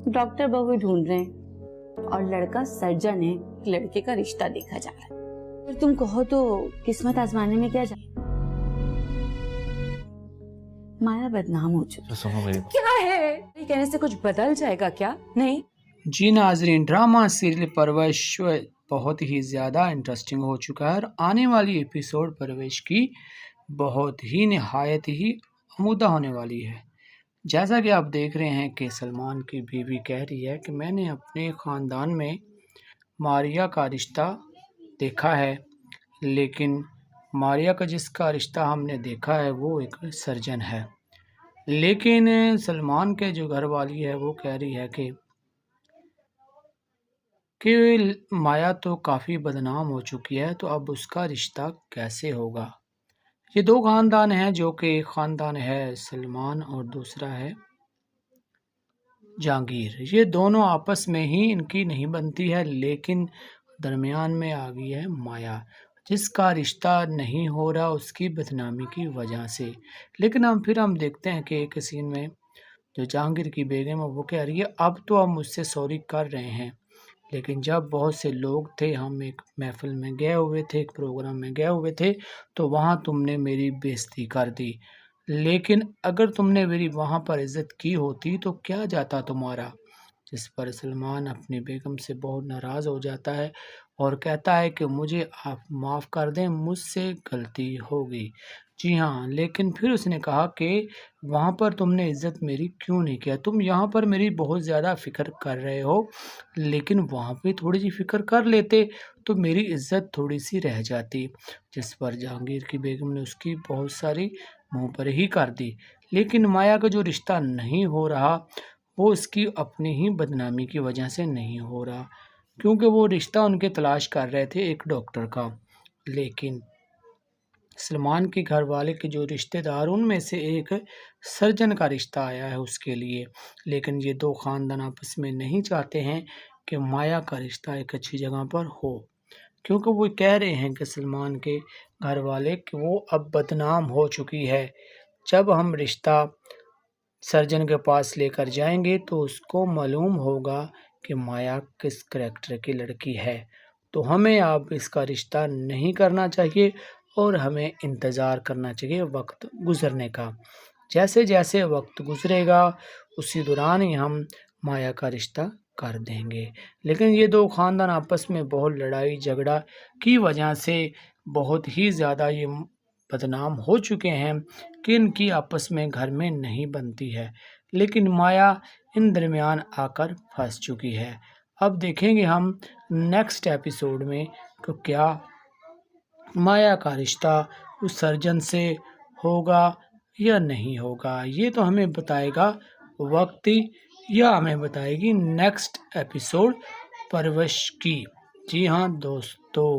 Doctor बहू ढूंढ रहे हैं और लड़का सर्जन है, लड़के का रिश्ता देखा जा रहा है। फिर तुम कहो तो किस्मत आजमाने में क्या जा, माया बदनाम हो चुकी। क्या है ये कहने से कुछ बदल जाएगा क्या? नहीं। जी नाजरीन, ड्रामा सीरियल परवश बहुत ही ज़्यादा इंटरेस्टिंग हो चुका है और आने वाली एपिसोड परवश की बहुत ही नहायत ही आमूदा होने वाली है। जैसा कि आप देख रहे हैं कि सलमान की बीवी कह रही है कि मैंने अपने ख़ानदान में मारिया का रिश्ता देखा है, लेकिन मारिया का जिसका रिश्ता हमने देखा है वो एक सर्जन है। लेकिन सलमान के जो घर वाली है वो कह रही है कि माया तो काफ़ी बदनाम हो चुकी है, तो अब उसका रिश्ता कैसे होगा। ये दो ख़ानदान हैं, जो कि एक ख़ानदान है सलमान और दूसरा है जहांगीर। ये दोनों आपस में ही इनकी नहीं बनती है, लेकिन दरमियान में आ गई है माया, जिसका रिश्ता नहीं हो रहा उसकी बदनामी की वजह से। लेकिन हम देखते हैं कि एक सीन में जो जहांगीर की बेगम है वो कह रही है अब तो हम मुझसे सॉरी कर रहे हैं, लेकिन जब बहुत से लोग थे, हम एक महफिल में गए हुए थे, एक प्रोग्राम में गए हुए थे, तो वहाँ तुमने मेरी बेइज्जती कर दी। लेकिन अगर तुमने मेरी वहाँ पर इज़्ज़त की होती तो क्या जाता तुम्हारा। जिस पर सलमान अपनी बेगम से बहुत नाराज़ हो जाता है और कहता है कि मुझे आप माफ़ कर दें, मुझसे गलती हो गई। जी हाँ, लेकिन फिर उसने कहा कि वहाँ पर तुमने इज़्ज़त मेरी क्यों नहीं किया, तुम यहाँ पर मेरी बहुत ज़्यादा फ़िक्र कर रहे हो, लेकिन वहाँ पे थोड़ी सी फ़िक्र कर लेते तो मेरी इज़्ज़त थोड़ी सी रह जाती। जिस पर जहांगीर की बेगम ने उसकी बहुत सारी मुँह पर ही कर दी। लेकिन माया का जो रिश्ता नहीं हो रहा वो उसकी अपनी ही बदनामी की वजह से नहीं हो रहा, क्योंकि वो रिश्ता उनके तलाश कर रहे थे एक डॉक्टर का। लेकिन सलमान के घर वाले के जो रिश्तेदार उनमें से एक सर्जन का रिश्ता आया है उसके लिए। लेकिन ये दो ख़ानदान आपस में नहीं चाहते हैं कि माया का रिश्ता एक अच्छी जगह पर हो, क्योंकि वो कह रहे हैं कि सलमान के घर वाले कि वो अब बदनाम हो चुकी है। जब हम रिश्ता सर्जन के पास लेकर जाएंगे तो उसको मालूम होगा कि माया किस करैक्टर की लड़की है, तो हमें अब इसका रिश्ता नहीं करना चाहिए और हमें इंतज़ार करना चाहिए वक्त गुज़रने का। जैसे जैसे वक्त गुज़रेगा उसी दौरान ही हम माया का रिश्ता कर देंगे। लेकिन ये दो ख़ानदान आपस में बहुत लड़ाई झगड़ा की वजह से बहुत ही ज़्यादा ये बदनाम हो चुके हैं कि इनकी आपस में घर में नहीं बनती है। लेकिन माया इन दरमियान आकर फंस चुकी है। अब देखेंगे हम नेक्स्ट एपिसोड में कि क्या माया का रिश्ता उस सर्जन से होगा या नहीं होगा। ये तो हमें बताएगा वक्त ही, या हमें बताएगी नेक्स्ट एपिसोड परवश की। जी हाँ दोस्तों।